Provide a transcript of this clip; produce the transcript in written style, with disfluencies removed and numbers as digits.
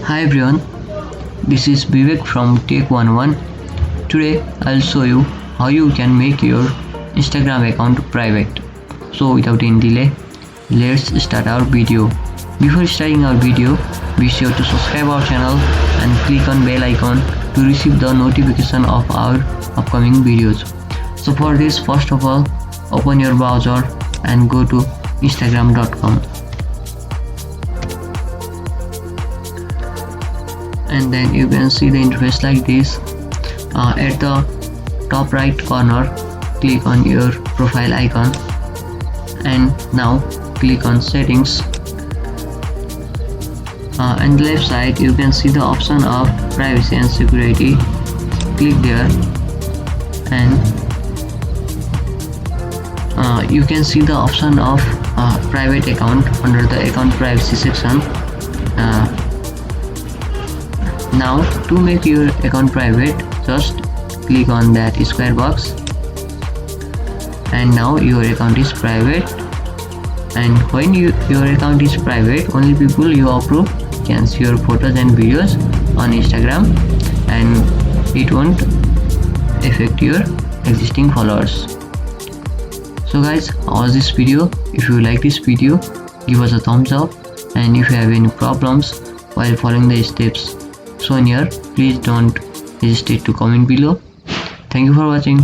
Hi everyone, this is Vivek from Tech11. Today I'll show you how you can make your Instagram account private. So without any delay, let's start our video. Before starting our video, be sure to subscribe our channel and click on bell icon to receive the notification of our upcoming videos. So for this, first of all, open your browser and go to instagram.com. And then you can see the interface like this. At the top right corner, click on your profile icon and now click on settings. On the left side you can see the option of privacy and security. Click there and you can see the option of private account under the account privacy section. Now to make your account private, just click on that square box and now your account is private. And when your account is private, only people you approve can see your photos and videos on Instagram and it won't affect your existing followers. So guys, how was this video? If you like this video, give us a thumbs up, and if you have any problems while following the steps shown here, please don't hesitate to comment below. Thank you for watching.